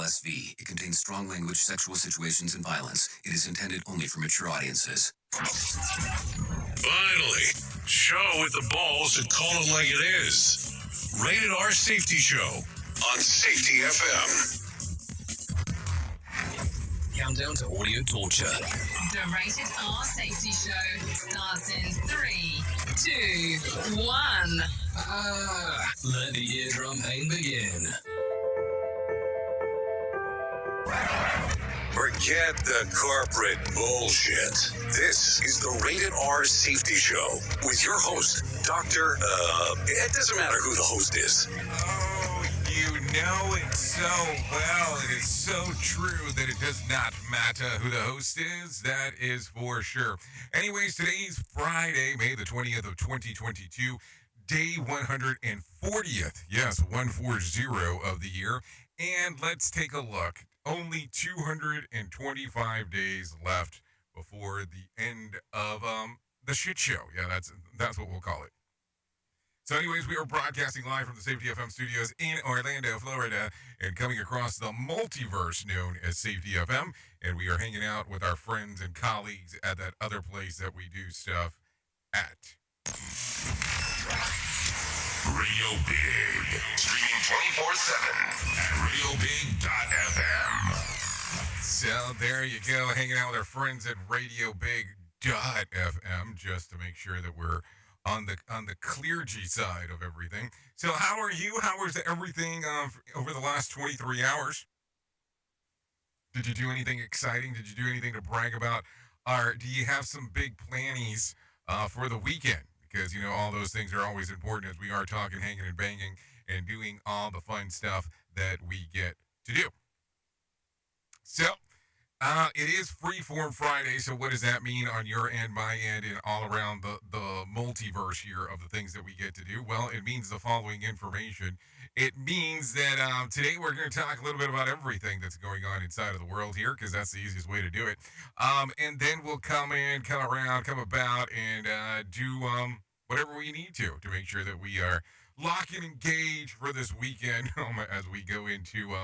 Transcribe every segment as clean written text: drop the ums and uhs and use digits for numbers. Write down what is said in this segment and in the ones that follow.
Class V. It contains strong language, sexual situations, and violence. It is intended only for mature audiences. Finally, show with the balls to call it like it is. Rated R Safety Show on Safety FM. Countdown to audio torture. The Rated R Safety Show starts in 3, 2, 1. Let the eardrum pain begin. Forget the corporate bullshit. This is the Rated R Safety Show with your host, Dr. It doesn't matter who the host is. Oh, you know it so well. It is so true that it does not matter who the host is. That is for sure. Anyways, today's Friday, May the 20th of 2022, day 140th. Yes, 140 of the year. And let's take a look. Only 225 days left before the end of the shit show. Yeah, that's what we'll call it. So anyways, we are broadcasting live from the Safety FM studios in Orlando, Florida, and coming across the multiverse known as Safety FM. And we are hanging out with our friends and colleagues at that other place that we do stuff at. Radio Big. Streaming 24/7 at radiobig.fm. So there you go, hanging out with our friends at radiobig.fm just to make sure that we're on the clear-G side of everything. So how are you? How was everything over the last 23 hours? Did you do anything exciting? Did you do anything to brag about? Or do you have some big plannies for the weekend? Because, you know, all those things are always important as we are talking, hanging, and banging, and doing all the fun stuff that we get to do. So, it is Freeform Friday, so what does that mean on your end, my end, and all around the multiverse here of the things that we get to do? Well, it means the following information. It means that today we're going to talk a little bit about everything that's going on inside of the world here, because that's the easiest way to do it. And then we'll come about, and do whatever we need to make sure that we are locked and engaged for this weekend as we go into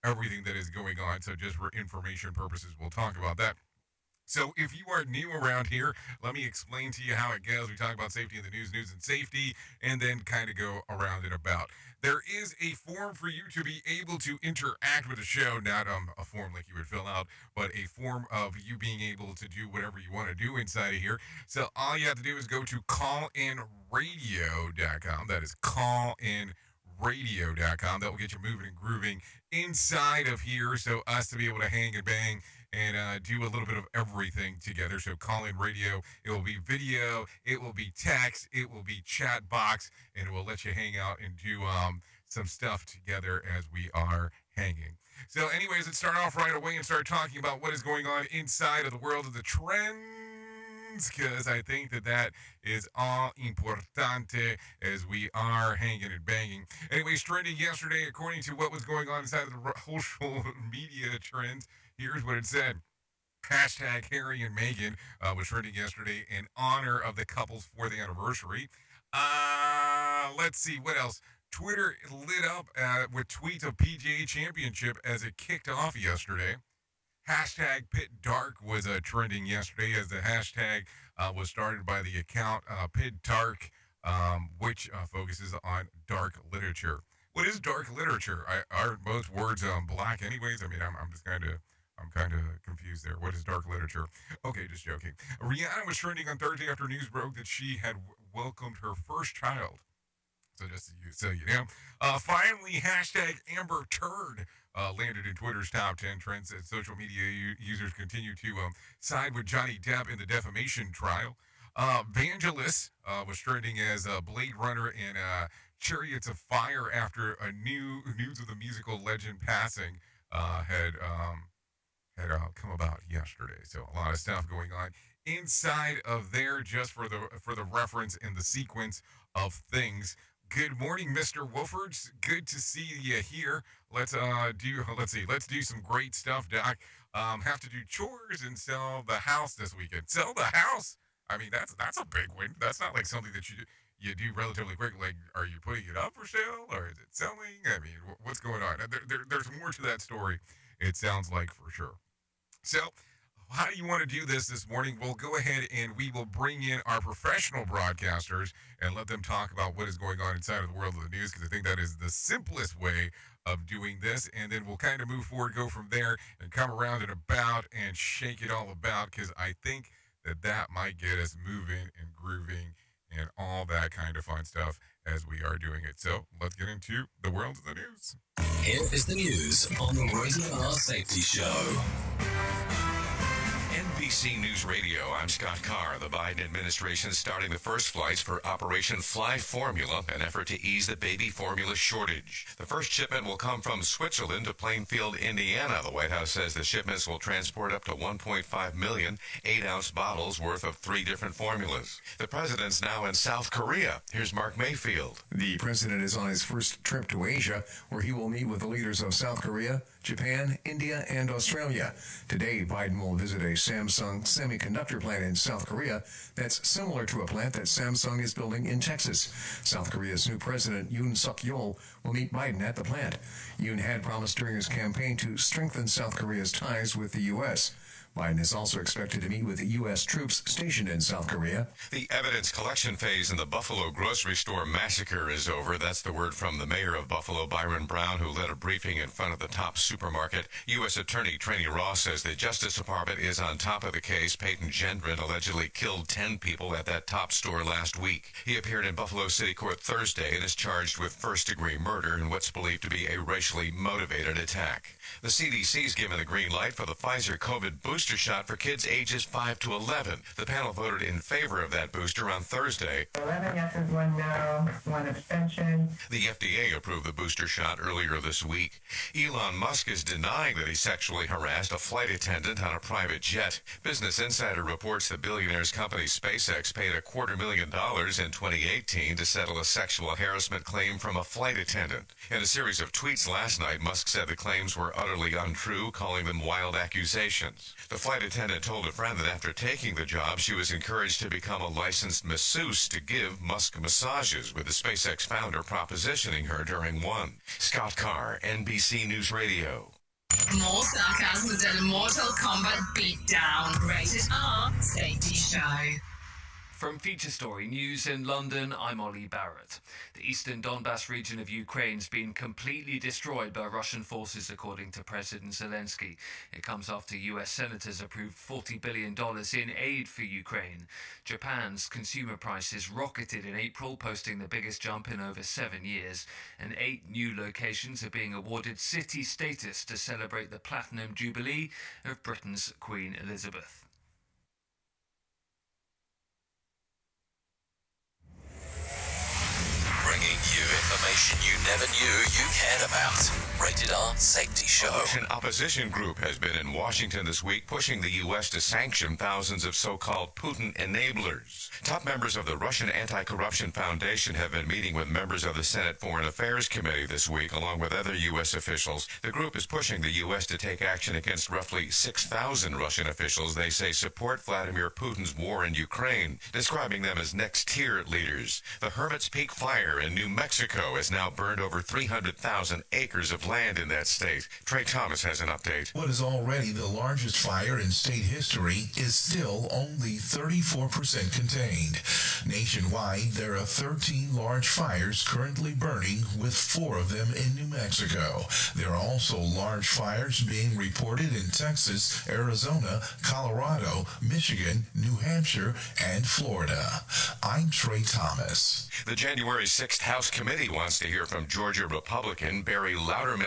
everything that is going on. So just for information purposes, we'll talk about that. So if you are new around here, let me explain to you how it goes. We talk about safety in the news and safety, and then kind of go around and about. There is a form for you to be able to interact with the show, not a form like you would fill out, but a form of you being able to do whatever you want to do inside of here. So all you have to do is go to callinradio.com. That is callinradio.com. That will get you moving and grooving inside of here, so us to be able to hang and bang and do a little bit of everything together. So call in radio, it will be video, it will be text, it will be chat box, and it will let you hang out and do some stuff together as we are hanging. So anyways, let's start off right away and start talking about what is going on inside of the world of the trends, because I think that is all importante as we are hanging and banging. Anyways, trending yesterday, according to what was going on inside of the social media trends, here's what it said. Hashtag Harry and Meghan was trending yesterday in honor of the couple's 4th anniversary. Let's see, what else? Twitter lit up with tweets of PGA Championship as it kicked off yesterday. Hashtag Pit Dark was trending yesterday as the hashtag was started by the account Pit Dark, which focuses on dark literature. What is dark literature? Aren't most words black anyways? I mean, I'm kind of confused there. What is dark literature? Okay, just joking. Rihanna was trending on Thursday after news broke that she had welcomed her first child. So just so you know. Finally, hashtag Amber Turd landed in Twitter's top 10 trends as social media users continue to side with Johnny Depp in the defamation trial. Vangelis was trending as Blade Runner and Chariots of Fire after a news of the musical legend passing had come about yesterday. So a lot of stuff going on inside of there, just for the reference and the sequence of things. Good morning, Mr. Wolfords. Good to see you here. Let's do some great stuff, Doc. Have to do chores and sell the house this weekend. Sell the house? I mean, that's a big win. That's not like something that you do relatively quick. Like, are you putting it up for sale or is it selling? I mean, what's going on? There's more to that story. It sounds like for sure. So, how do you want to do this morning? We'll go ahead and we will bring in our professional broadcasters and let them talk about what is going on inside of the world of the news because I think that is the simplest way of doing this. And then we'll kind of move forward, go from there, and come around and about and shake it all about because I think that might get us moving and grooving and all that kind of fun stuff as we are doing it. So let's get into the world of the news. Here is the news on the Rated R Safety Show. NBC News Radio, I'm Scott Carr. The Biden administration is starting the first flights for Operation Fly Formula, an effort to ease the baby formula shortage. The first shipment will come from Switzerland to Plainfield, Indiana. The White House says the shipments will transport up to 1.5 million 8-ounce bottles worth of 3 different formulas. The president's now in South Korea. Here's Mark Mayfield. The president is on his first trip to Asia, where he will meet with the leaders of South Korea, Japan, India, and Australia. Today, Biden will visit a Samsung semiconductor plant in South Korea that's similar to a plant that Samsung is building in Texas. South Korea's new president, Yoon Suk-yeol, will meet Biden at the plant. Yoon had promised during his campaign to strengthen South Korea's ties with the U.S. Biden is also expected to meet with U.S. troops stationed in South Korea. The evidence collection phase in the Buffalo grocery store massacre is over. That's the word from the mayor of Buffalo, Byron Brown, who led a briefing in front of the top supermarket. U.S. Attorney Trainee Ross says the Justice Department is on top of the case. Peyton Gendron allegedly killed 10 people at that top store last week. He appeared in Buffalo City Court Thursday and is charged with first-degree murder in what's believed to be a racially motivated attack. The CDC's given the green light for the Pfizer COVID booster shot for kids ages 5 to 11. The panel voted in favor of that booster on Thursday. 11 yeses, 1 no, 1 abstention. The FDA approved the booster shot earlier this week. Elon Musk is denying that he sexually harassed a flight attendant on a private jet. Business Insider reports the billionaire's company SpaceX paid $250,000 in 2018 to settle a sexual harassment claim from a flight attendant. In a series of tweets last night, Musk said the claims were utterly untrue, calling them wild accusations. The flight attendant told a friend that after taking the job, she was encouraged to become a licensed masseuse to give Musk massages, with the SpaceX founder propositioning her during one. Scott Carr, NBC News Radio. More sarcasm than a Mortal Kombat beatdown. Rated R Safety Show. From Feature Story News in London, I'm Ollie Barrett. The eastern Donbass region of Ukraine's been completely destroyed by Russian forces, according to President Zelensky. It comes after US senators approved $40 billion in aid for Ukraine. Japan's consumer prices rocketed in April, posting the biggest jump in over 7 years, and 8 new locations are being awarded city status to celebrate the Platinum Jubilee of Britain's Queen Elizabeth. Bringing you information you never knew you cared about. Rated R Safety Show. A Russian opposition group has been in Washington this week pushing the U.S. to sanction thousands of so-called Putin enablers. Top members of the Russian Anti-Corruption Foundation have been meeting with members of the Senate Foreign Affairs Committee this week, along with other U.S. officials. The group is pushing the U.S. to take action against roughly 6,000 Russian officials they say support Vladimir Putin's war in Ukraine, describing them as next-tier leaders. The Hermit's Peak fire in New Mexico has now burned over 300,000 acres of land in that state. Trey Thomas has an update. What is already the largest fire in state history is still only 34% contained. Nationwide, there are 13 large fires currently burning, with 4 of them in New Mexico. There are also large fires being reported in Texas, Arizona, Colorado, Michigan, New Hampshire, and Florida. I'm Trey Thomas. The January 6th House Committee wants to hear from Georgia Republican Barry Loudermilk.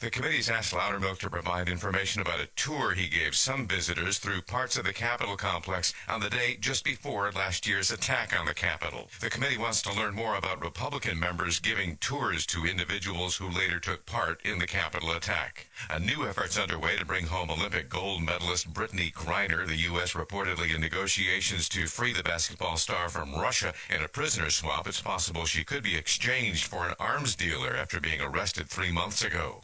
The committee's asked Loudermilk to provide information about a tour he gave some visitors through parts of the Capitol complex on the day just before last year's attack on the Capitol. The committee wants to learn more about Republican members giving tours to individuals who later took part in the Capitol attack. A new effort's underway to bring home Olympic gold medalist Brittany Griner. The U.S. reportedly in negotiations to free the basketball star from Russia in a prisoner swap. It's possible she could be exchanged for an arms dealer after being arrested 3 months ago.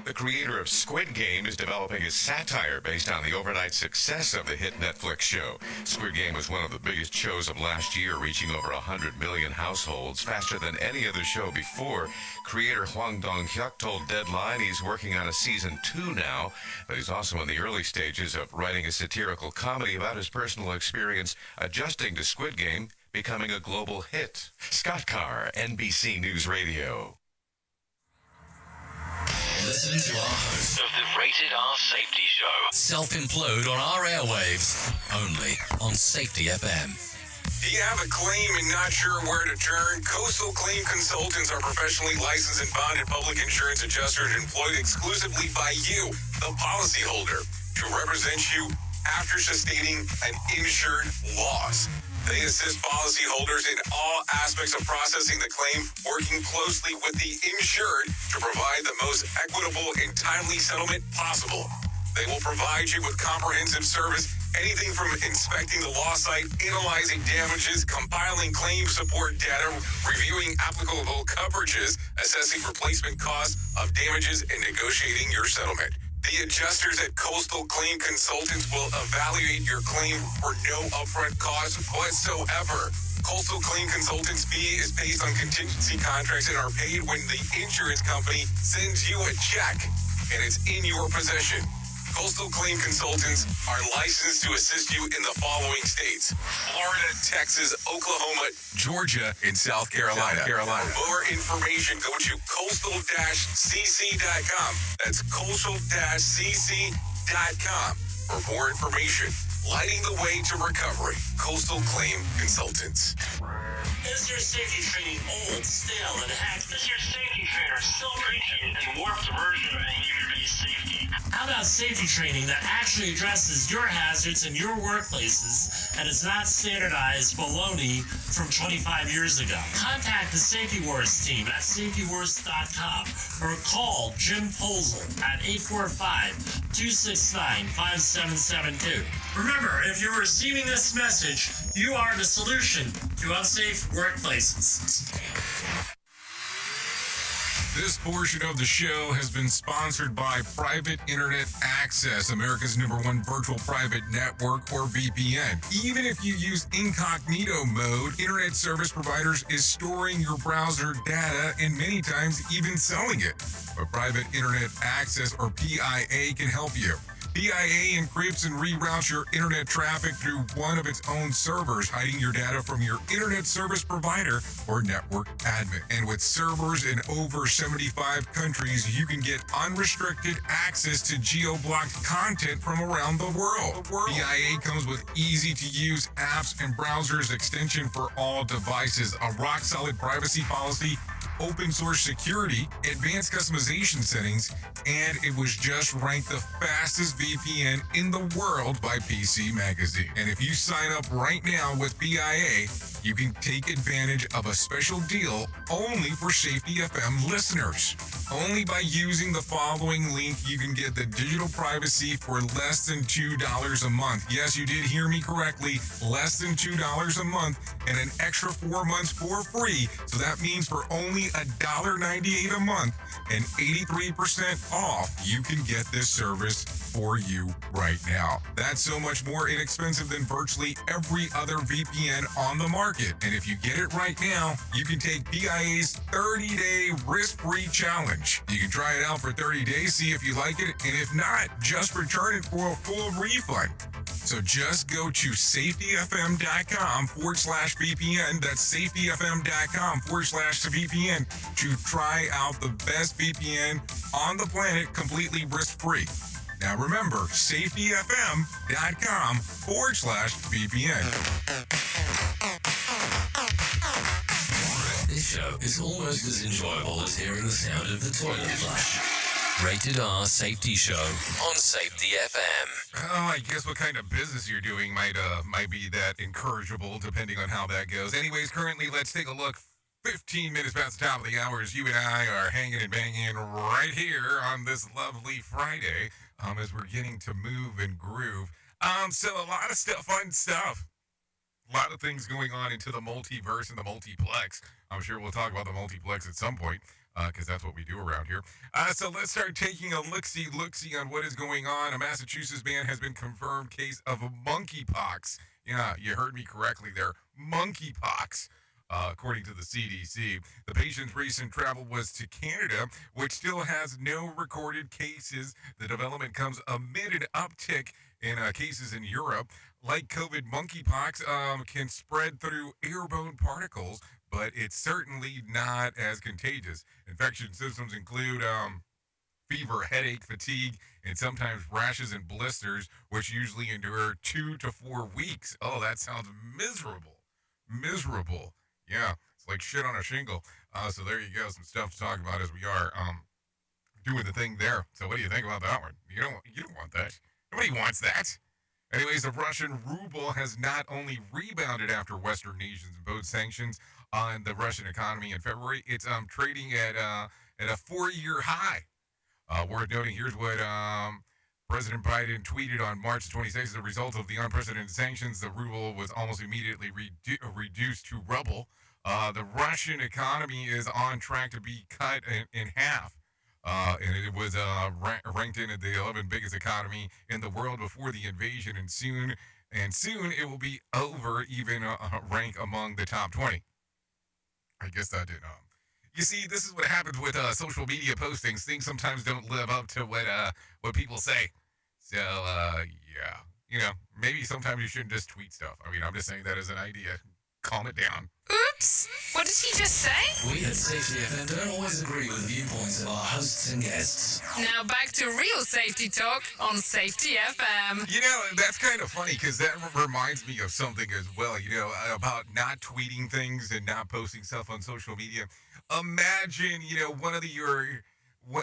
The creator of Squid Game is developing a satire based on the overnight success of the hit Netflix show. Squid Game was one of the biggest shows of last year, reaching over 100 million households, faster than any other show before. Creator Hwang Dong-hyuk told Deadline he's working on a season 2 now, but he's also in the early stages of writing a satirical comedy about his personal experience adjusting to Squid Game becoming a global hit. Scott Carr, NBC News Radio. Listen to our host Of the Rated R Safety Show. self-implode on our airwaves, only on Safety FM. Do you have a claim and not sure where to turn? Coastal Claim Consultants are professionally licensed and bonded public insurance adjusters employed exclusively by you, the policyholder, to represent you after sustaining an insured loss. They assist policyholders in all aspects of processing the claim, working closely with the insured to provide the most equitable and timely settlement possible. They will provide you with comprehensive service, anything from inspecting the loss site, analyzing damages, compiling claim support data, reviewing applicable coverages, assessing replacement costs of damages, and negotiating your settlement. The adjusters at Coastal Claim Consultants will evaluate your claim for no upfront cost whatsoever. Coastal Claim Consultants' fee is based on contingency contracts and are paid when the insurance company sends you a check and it's in your possession. Coastal Claim Consultants are licensed to assist you in the following states: Florida, Texas, Oklahoma, Georgia, and South Carolina. For more information, go to coastal-cc.com. That's coastal-cc.com. For more information, lighting the way to recovery. Coastal Claim Consultants. Is your safety training old, stale, and hacked? Is your safety trainer still preaching a warped version of behavior-based safety? How about safety training that actually addresses your hazards in your workplaces and is not standardized baloney from 25 years ago? Contact the Safety Wars team at safetywars.com or call Jim Posel at 845-269-5772. Remember, if you're receiving this message, you are the solution to unsafe workplaces. This portion of the show has been sponsored by Private Internet Access, America's #1 virtual private network, or VPN. Even if you use incognito mode, internet service providers is storing your browser data and many times even selling it. But Private Internet Access, or PIA, can help you. PIA encrypts and reroutes your internet traffic through one of its own servers, hiding your data from your internet service provider or network admin. And with servers in over 75 countries, you can get unrestricted access to geo-blocked content from around the world. PIA comes with easy-to-use apps and browsers extension for all devices, a rock-solid privacy policy, open source security, advanced customization settings, and it was just ranked the fastest VPN in the world by PC Magazine. And if you sign up right now with PIA, you can take advantage of a special deal only for Safety FM listeners. Only by using the following link, you can get the digital privacy for less than $2 a month. Yes, you did hear me correctly, less than $2 a month, and an extra 4 months for free. So that means for only $1.98 a month and 83% off, you can get this service for you right now. That's so much more inexpensive than virtually every other VPN on the market. And if you get it right now, you can take PIA's 30-day risk-free challenge. You can try it out for 30 days, see if you like it, and if not, just return it for a full refund. So just go to safetyfm.com/VPN. That's safetyfm.com/VPN to try out the best VPN on the planet completely risk-free. Now remember, safetyfm.com/VPN. This show is almost as enjoyable as hearing the sound of the toilet flush. Rated R Safety Show on Safety FM. Oh, I guess what kind of business you're doing might be that encourageable, depending on how that goes. Anyways, currently, let's take a look. 15 minutes past the top of the hour as you and I are hanging and banging right here on this lovely Friday, as we're getting to move and groove. So a lot of stuff, fun stuff. A lot of things going on into the multiverse and the multiplex. I'm sure we'll talk about the multiplex at some point. because that's what we do around here. So let's start taking a look-see on what is going on. A Massachusetts man has been confirmed case of monkeypox. Yeah, you heard me correctly there. Monkeypox. According to the CDC, the patient's recent travel was to Canada, which still has no recorded cases. The development comes amid an uptick in cases in Europe. Like COVID, monkeypox can spread through airborne particles, but it's certainly not as contagious. Infection symptoms include fever, headache, fatigue, and sometimes rashes and blisters, which usually endure 2 to 4 weeks. Oh, that sounds miserable. Miserable. Yeah, it's like shit on a shingle. So there you go, some stuff to talk about as we are doing the thing there. So what do you think about that one? You don't want that. Nobody wants that. Anyways, the Russian ruble has not only rebounded after Western nations imposed sanctions on the Russian economy in February, it's trading at a 4-year high. Worth noting, here's what President Biden tweeted on March 26th. As a result of the unprecedented sanctions, the ruble was almost immediately reduced to rubble. The Russian economy is on track to be cut in half. And it was ranked in the 11th biggest economy in the world before the invasion, and soon it will be over even rank among the top 20. I guess that did. You see, this is what happens with social media postings. Things sometimes don't live up to what people say. So yeah, maybe sometimes you shouldn't just tweet stuff. I mean, I'm just saying that as an idea. Calm it down. Oops! What did he just say? We at Safety FM don't always agree with the viewpoints of our hosts and guests. Now back to real safety talk on Safety FM. That's kind of funny because that reminds me of something as well, about not tweeting things and not posting stuff on social media. Imagine,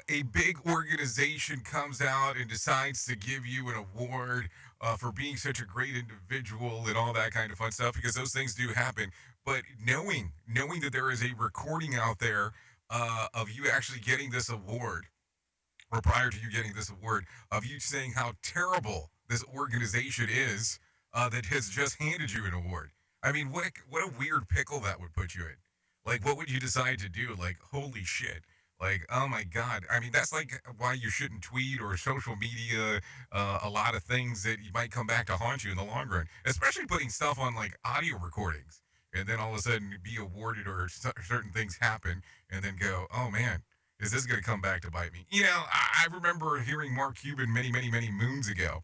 a big organization comes out and decides to give you an award for being such a great individual and all that kind of fun stuff, because those things do happen. But knowing that there is a recording out there of you actually getting this award, or prior to you getting this award, of you saying how terrible this organization is that has just handed you an award. I mean, what a weird pickle that would put you in. Like, what would you decide to do? Like, holy shit. Like, oh my God. I mean, that's like why you shouldn't tweet or social media a lot of things that you might come back to haunt you in the long run, especially putting stuff on like audio recordings and then all of a sudden be awarded or certain things happen and then go, oh man, is this going to come back to bite me? I remember hearing Mark Cuban many, many, many moons ago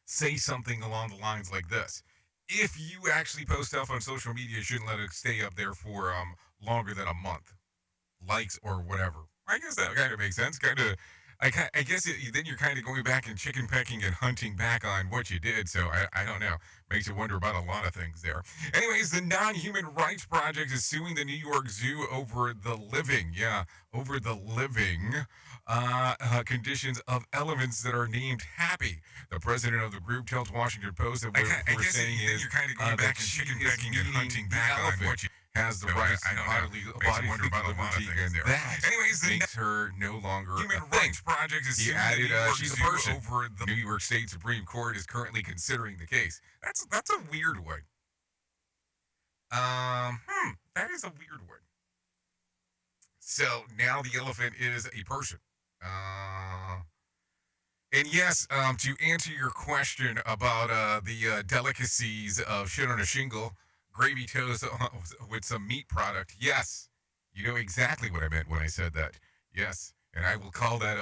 say something along the lines like this. If you actually post stuff on social media, you shouldn't let it stay up there for longer than a month. Likes or whatever. I guess that kind of makes sense. I guess then you're kind of going back and chicken pecking and hunting back on what you did. So I don't know. Makes you wonder about a lot of things there. Anyways, the Non-Human Rights Project is suing the New York Zoo over the living conditions of elephants that are named Happy. The president of the group tells Washington Post that what we're saying is you're kind of going back and chicken pecking and hunting back on what you has the right to body liberty and that. Anyways, makes her no longer Human Rights Project is he added she's a person over the New York State Supreme Court is currently considering the case. That's a weird one. That is a weird one. So now the elephant is a person. And yes, to answer your question about the delicacies of shit on a shingle, gravy toast with some meat product. Yes, you know exactly what I meant when I said that. Yes, and I will call that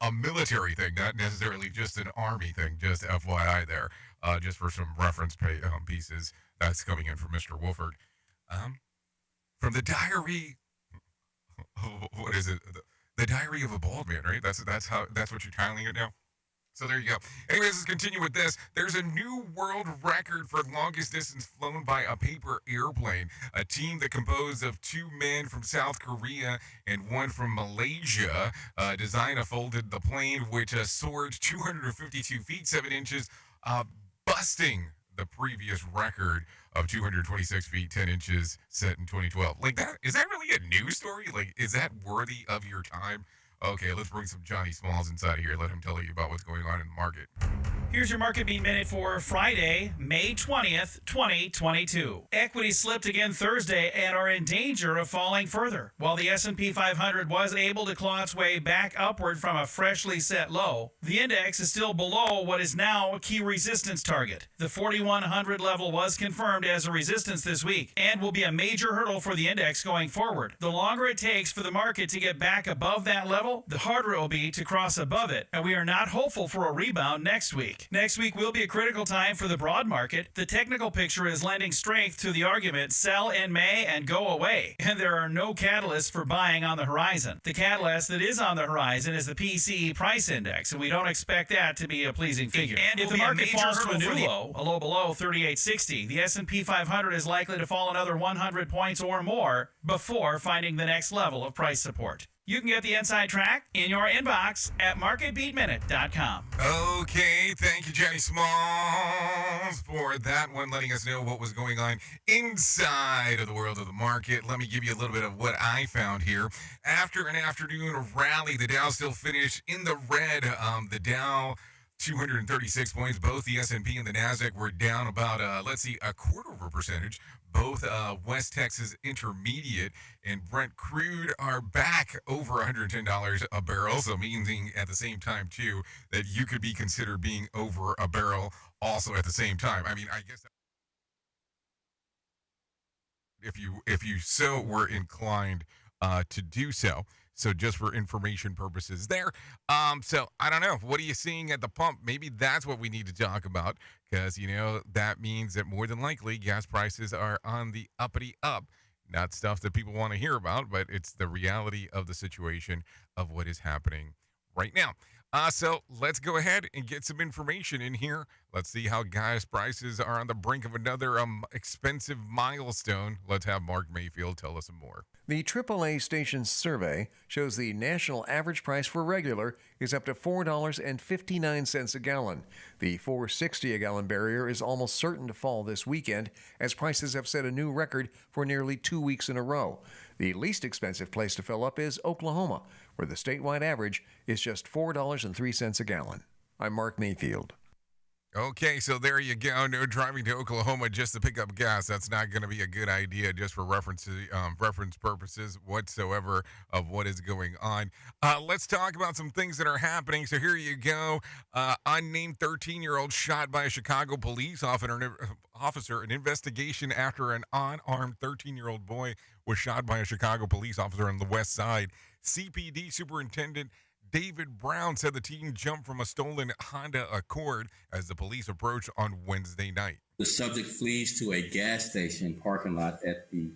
a military thing, not necessarily just an army thing. Just FYI there, just for some reference pieces. That's coming in from Mr. Wolford. From the diary. What is it? The Diary of a Bald Man, right? That's what you're titling it now. So there you go. Anyways, let's continue with this. There's a new world record for longest distance flown by a paper airplane. A team that composed of 2 men from South Korea and 1 from Malaysia designed and folded the plane, which soared 252 feet, 7 inches, busting the previous record of 226 feet, 10 inches set in 2012. Like that, is that really a news story? Like, is that worthy of your time? Okay, let's bring some Johnny Smalls inside of here. Let him tell you about what's going on in the market. Here's your market beat minute for Friday, May 20th, 2022. Equities slipped again Thursday and are in danger of falling further. While the S&P 500 was able to claw its way back upward from a freshly set low, the index is still below what is now a key resistance target. The 4,100 level was confirmed as a resistance this week and will be a major hurdle for the index going forward. The longer it takes for the market to get back above that level, the harder it will be to cross above it, and we are not hopeful for a rebound next week. Next week will be a critical time for the broad market. The technical picture is lending strength to the argument sell in May and go away, and there are no catalysts for buying on the horizon. The catalyst that is on the horizon is the PCE price index, and we don't expect that to be a pleasing figure. And if the market falls to a new low, a low below 3860, the S&P 500 is likely to fall another 100 points or more before finding the next level of price support. You can get the inside track in your inbox at marketbeatminute.com. Okay, thank you, Jenny Smalls, for that one, letting us know what was going on inside of the world of the market. Let me give you a little bit of what I found here. After an afternoon rally, the Dow still finished in the red. The Dow 236 points. Both the S&P and the NASDAQ were down about, a quarter of a percentage. Both West Texas Intermediate and Brent crude are back over $110 a barrel, so meaning at the same time, too, that you could be considered being over a barrel also at the same time. I mean, I guess if you so were inclined to do so. So just for information purposes there. So I don't know. What are you seeing at the pump? Maybe that's what we need to talk about because, that means that more than likely gas prices are on the uppity up. Not stuff that people want to hear about, but it's the reality of the situation of what is happening right now. So let's go ahead and get some information in here. Let's see how gas prices are on the brink of another expensive milestone. Let's have Mark Mayfield tell us some more. The AAA Stations survey shows the national average price for regular is up to $4.59 a gallon. The $4.60 a gallon barrier is almost certain to fall this weekend, as prices have set a new record for nearly 2 weeks in a row. The least expensive place to fill up is Oklahoma, where the statewide average is just $4.03 a gallon. I'm Mark Mayfield. Okay, so there you go. No driving to Oklahoma just to pick up gas. That's not going to be a good idea just for reference purposes whatsoever of what is going on. Let's talk about some things that are happening. So here you go. Unnamed 13-year-old shot by a Chicago police officer. An investigation after an unarmed 13-year-old boy was shot by a Chicago police officer on the west side. CPD Superintendent David Brown said the teen jumped from a stolen Honda Accord as the police approached on Wednesday night. The subject flees to a gas station parking lot at the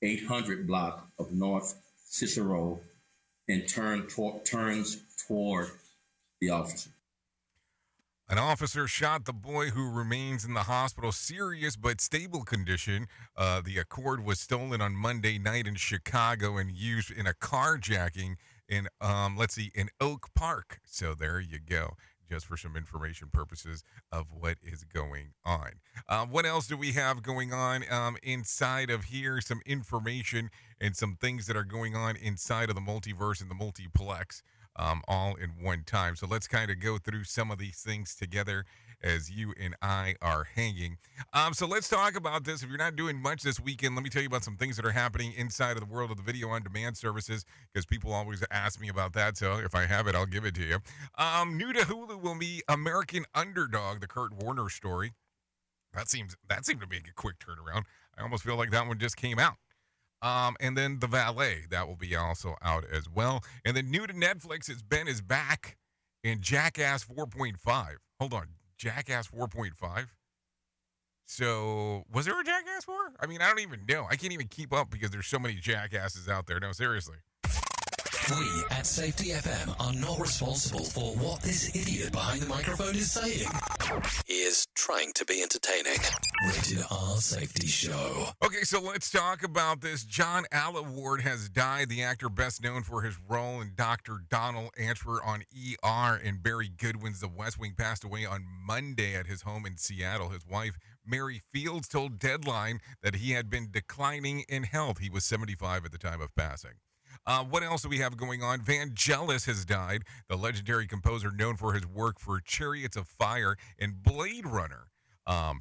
800 block of North Cicero and turns toward the officer. An officer shot the boy, who remains in the hospital, serious but stable condition. The Accord was stolen on Monday night in Chicago and used in a carjacking in Oak Park. So there you go, just for some information purposes of what is going on. What else do we have going on inside of here? Some information and some things that are going on inside of the multiverse and the multiplex all in one time. So let's kind of go through some of these things together as you and I are hanging. So let's talk about this. If you're not doing much this weekend, let me tell you about some things that are happening inside of the world of the video on demand services, because people always ask me about that. So if I have it, I'll give it to you. New to Hulu will be American Underdog, the Kurt Warner story. That seemed to be a quick turnaround. I almost feel like that one just came out. And then The Valet, that will be also out as well. And then new to Netflix is Ben is back in Jackass 4.5. Hold on. Jackass 4.5. So was there a Jackass 4? I mean, I don't even know. I can't even keep up because there's so many jackasses out there. No, seriously. We at Safety FM are not responsible for what this idiot behind the microphone is saying. He is trying to be entertaining. Rated R Safety Show. Okay, so let's talk about this. John Allaward has died. The actor best known for his role in Dr. Donald Answer on ER and Barry Goodwin's The West Wing passed away on Monday at his home in Seattle. His wife, Mary Fields, told Deadline that he had been declining in health. He was 75 at the time of passing. What else do we have going on? Vangelis has died. The legendary composer known for his work for Chariots of Fire and Blade Runner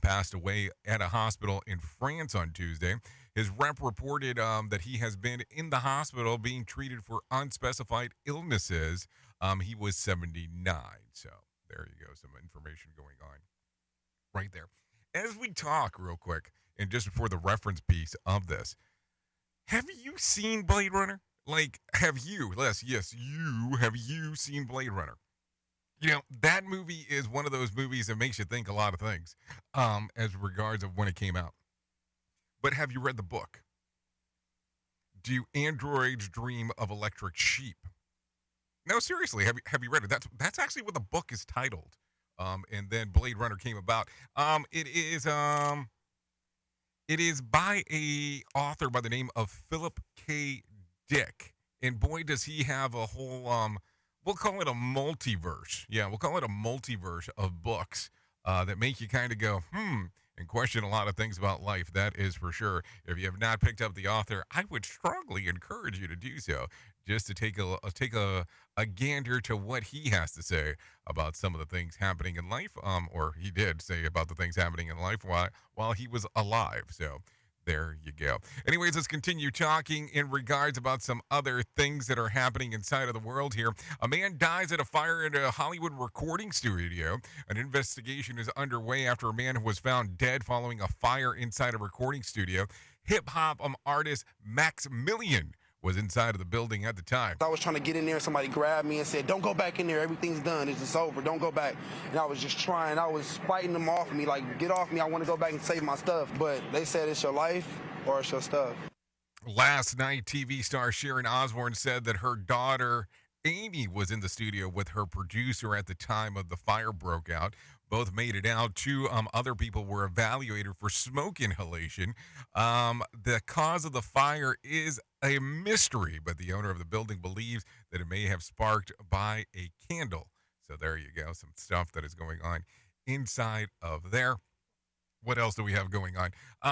passed away at a hospital in France on Tuesday. His rep reported that he has been in the hospital being treated for unspecified illnesses. He was 79. So there you go. Some information going on right there. As we talk real quick, and just before the reference piece of this, have you seen Blade Runner? Like, have you, Les, yes, have you seen Blade Runner? You know, that movie is one of those movies that makes you think a lot of things as regards of when it came out. But have you read the book? Do androids dream of electric sheep? No, seriously, have you read it? That's actually what the book is titled. And then Blade Runner came about. It is by a author by the name of Philip K. Dick. And boy, does he have a whole, we'll call it a multiverse. Yeah, we'll call it a multiverse of books that make you kind of go, and question a lot of things about life. That is for sure. If you have not picked up the author, I would strongly encourage you to do so, just to take a gander to what he has to say about some of the things happening in life. Or he did say about the things happening in life while he was alive. So there you go. Anyways, let's continue talking in regards about some other things that are happening inside of the world here. A man dies at a fire in a Hollywood recording studio. An investigation is underway after a man was found dead following a fire inside a recording studio. Hip-hop artist Maximilian was inside of the building at the time. I was trying to get in there, somebody grabbed me and said, "Don't go back in there, everything's done, it's just over, don't go back." And I was just trying, I was fighting them off me, like, get off me, I want to go back and save my stuff. But they said it's your life or it's your stuff. Last night, TV star Sharon Osbourne said that her daughter Amy was in the studio with her producer at the time of the fire broke out. Both made it out. Two other people were evaluated for smoke inhalation. The cause of the fire is a mystery, but the owner of the building believes that it may have sparked by a candle. So there you go. Some stuff that is going on inside of there. What else do we have going on?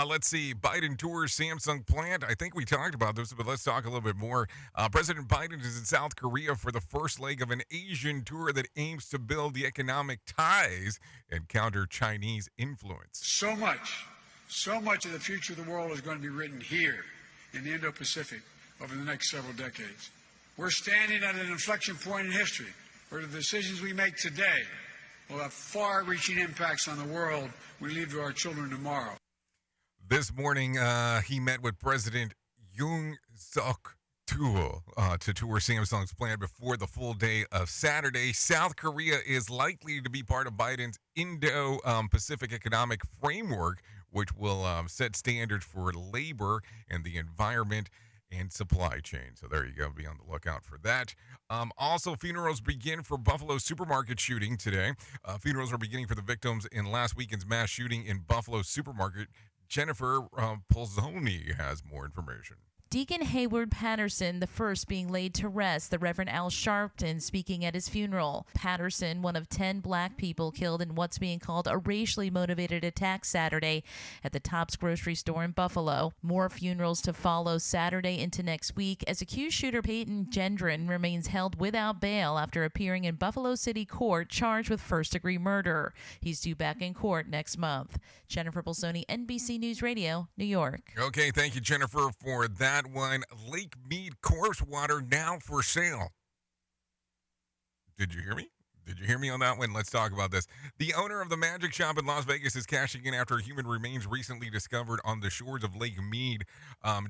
Let's see. Biden tours Samsung plant. I think we talked about this, but let's talk a little bit more. President Biden is in South Korea for the first leg of an Asian tour that aims to build the economic ties and counter Chinese influence. So much of the future of the world is going to be written here in the Indo-Pacific over the next several decades. We're standing at an inflection point in history where the decisions we make today will have far-reaching impacts on the world we leave to our children tomorrow. This morning, he met with President Yoon Suk Yeol to tour Samsung's plant before the full day of Saturday. South Korea is likely to be part of Biden's Indo-Pacific Economic Framework, which will set standards for labor and the environment and supply chain. So there you go. Be on the lookout for that. Also, funerals begin for Buffalo supermarket shooting today. Funerals are beginning for the victims in last weekend's mass shooting in Buffalo supermarket. Jennifer Polzoni has more information. Deacon Hayward Patterson, the first being laid to rest, the Reverend Al Sharpton speaking at his funeral. Patterson, one of 10 black people killed in what's being called a racially motivated attack Saturday at the Tops grocery store in Buffalo. More funerals to follow Saturday into next week as accused shooter Peyton Gendron remains held without bail after appearing in Buffalo City Court charged with first-degree murder. He's due back in court next month. Jennifer Bolsoni, NBC News Radio, New York. Okay, thank you, Jennifer, for that one. Lake Mead corpse water now for sale. Did you hear me? Did you hear me on that one? Let's talk about this. The owner of the Magic Shop in Las Vegas is cashing in after human remains recently discovered on the shores of Lake Mead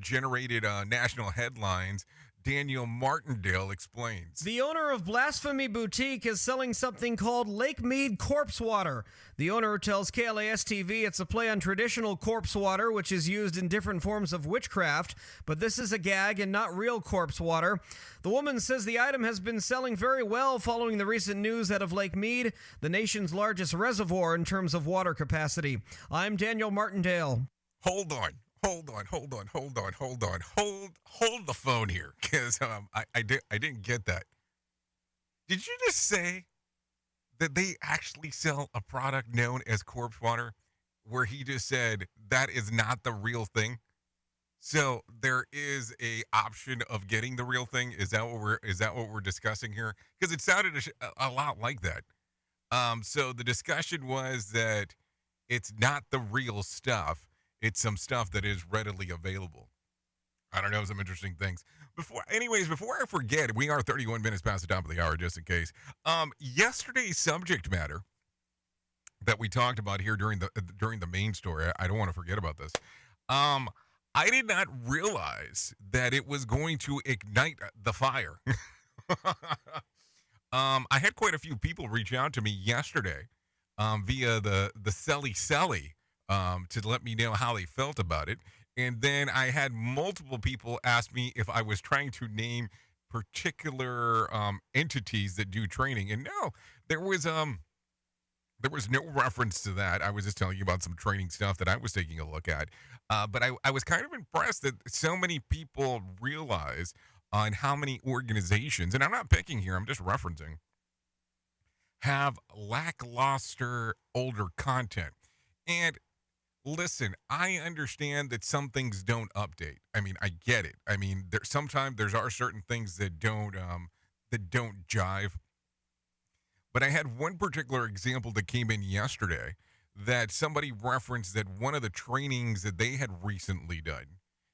generated national headlines. Daniel Martindale explains. The owner of Blasphemy Boutique is selling something called Lake Mead Corpse Water. The owner tells KLAS TV it's a play on traditional corpse water, which is used in different forms of witchcraft, but this is a gag and not real corpse water. The woman says the item has been selling very well following the recent news out of Lake Mead, the nation's largest reservoir in terms of water capacity. I'm Daniel Martindale. Hold the phone here, because I didn't get that. Did you just say that they actually sell a product known as corpse water, where he just said that is not the real thing? So there is a option of getting the real thing. Is that what we're discussing here? Because it sounded a lot like that. So the discussion was that it's not the real stuff. It's some stuff that is readily available. I don't know, some interesting things. Before I forget, we are 31 minutes past the top of the hour, just in case. Yesterday's subject matter that we talked about here during the main story. I don't want to forget about this. I did not realize that it was going to ignite the fire. I had quite a few people reach out to me yesterday via the Selly to let me know how they felt about it. And then I had multiple people ask me if I was trying to name particular entities that do training. And no, there was no reference to that. I was just telling you about some training stuff that I was taking a look at. But I was kind of impressed that so many people realize on how many organizations, and I'm not picking here, I'm just referencing, have lackluster older content. And listen, I understand that some things don't update. I mean, I get it. I mean, sometimes there are certain things that don't jive. But I had one particular example that came in yesterday that somebody referenced that one of the trainings that they had recently done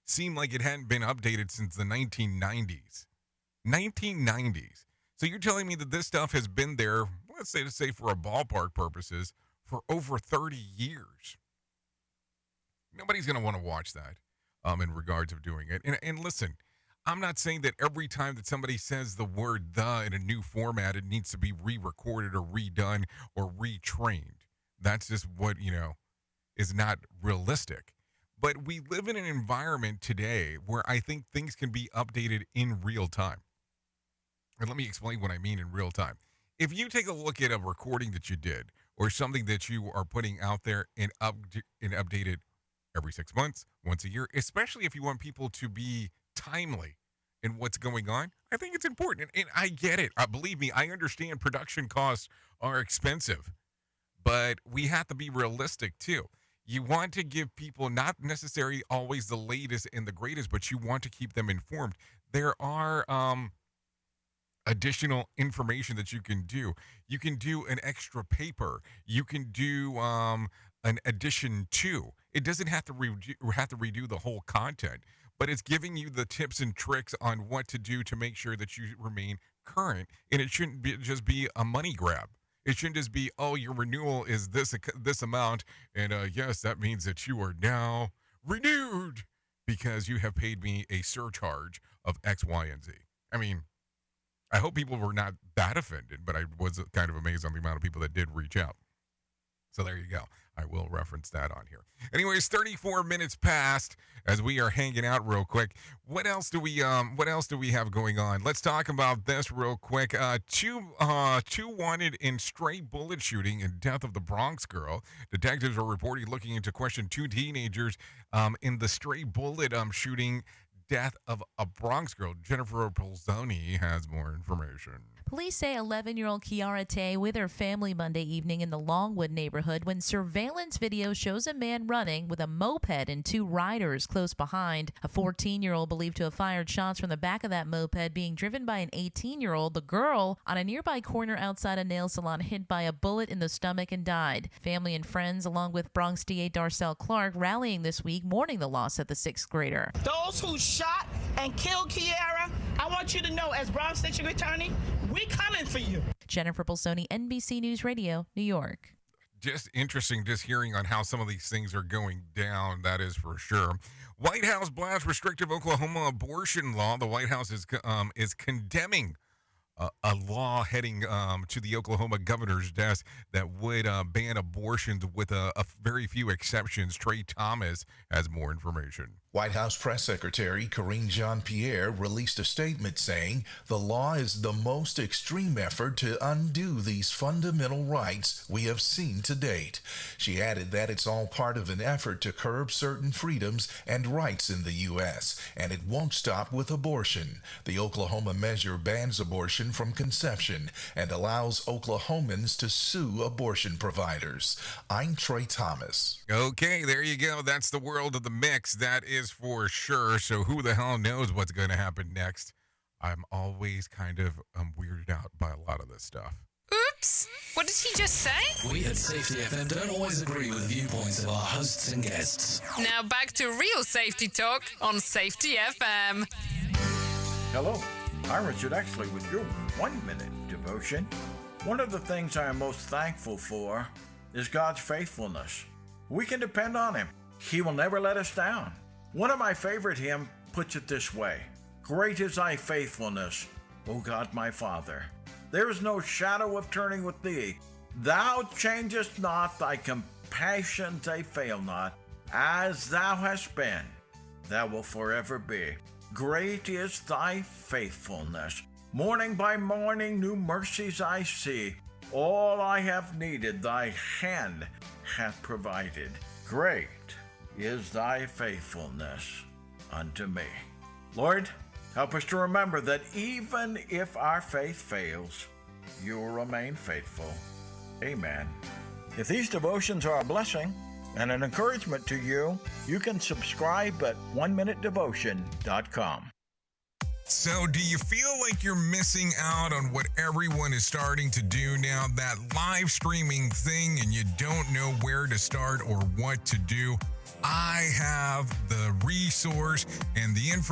seemed like it hadn't been updated since the 1990s. 1990s. So you're telling me that this stuff has been there, let's say for a ballpark purposes, for over 30 years. Nobody's going to want to watch that in regards of doing it. And listen, I'm not saying that every time that somebody says the word "the" in a new format, it needs to be re-recorded or redone or retrained. That's just what, is not realistic. But we live in an environment today where I think things can be updated in real time. And let me explain what I mean in real time. If you take a look at a recording that you did or something that you are putting out there and update it every 6 months, once a year, especially if you want people to be timely in what's going on, I think it's important. And I get it. Believe me, I understand production costs are expensive, but we have to be realistic too. You want to give people not necessarily always the latest and the greatest, but you want to keep them informed. There are additional information that you can do. You can do an extra paper. You can do an addition to. It doesn't have to redo the whole content, but it's giving you the tips and tricks on what to do to make sure that you remain current. And it shouldn't just be a money grab. It shouldn't just be, oh, your renewal is this amount, and yes, that means that you are now renewed because you have paid me a surcharge of X, Y, and Z. I mean, I hope people were not that offended, but I was kind of amazed on the amount of people that did reach out. So there you go. I will reference that on here. Anyways, 34 minutes past as we are hanging out real quick. What else do we have going on? Let's talk about this real quick. Two wanted in stray bullet shooting and death of the Bronx girl. Detectives are reportedly looking into question two teenagers in the stray bullet shooting death of a Bronx girl. Jennifer Polzoni has more information. Police say 11-year-old Kiara Tay with her family Monday evening in the Longwood neighborhood when surveillance video shows a man running with a moped and two riders close behind. A 14-year-old believed to have fired shots from the back of that moped being driven by an 18-year-old. The girl on a nearby corner outside a nail salon hit by a bullet in the stomach and died. Family and friends, along with Bronx DA Darcel Clark, rallying this week mourning the loss of the sixth grader. Those who shot and killed Kiara, I want you to know, as Bronx District Attorney, we coming for you. Jennifer Polzoni, NBC News Radio, New York. Just interesting just hearing on how some of these things are going down, that is for sure. White House blasts restrictive Oklahoma abortion law. The White House is condemning a law heading to the Oklahoma governor's desk that would ban abortions with a very few exceptions. Trey Thomas has more information. White House Press Secretary Karine Jean-Pierre released a statement saying the law is the most extreme effort to undo these fundamental rights we have seen to date. She added that it's all part of an effort to curb certain freedoms and rights in the U.S., and it won't stop with abortion. The Oklahoma measure bans abortion from conception and allows Oklahomans to sue abortion providers. I'm Trey Thomas. Okay, there you go. That's the world of the mix. That is is for sure. So who the hell knows what's going to happen next? I'm always kind of weirded out by a lot of this stuff. Oops! What did he just say? We at Safety FM don't always agree with the viewpoints of our hosts and guests. Now back to real safety talk on Safety FM. Hello, I'm Richard Exley with your 1-minute devotion. One of the things I am most thankful for is God's faithfulness. We can depend on Him. He will never let us down. One of my favorite hymns puts it this way: Great is thy faithfulness, O God my Father. There is no shadow of turning with thee. Thou changest not, thy compassions they fail not. As thou hast been, thou wilt forever be. Great is thy faithfulness. Morning by morning new mercies I see. All I have needed thy hand hath provided. Great is thy faithfulness unto me. Lord, help us to remember that even if our faith fails, you will remain faithful. Amen. If these devotions are a blessing and an encouragement to you, you can subscribe at oneminutedevotion.com. So do you feel like you're missing out on what everyone is starting to do now, that live streaming thing, and you don't know where to start or what to do? I have the resource and the information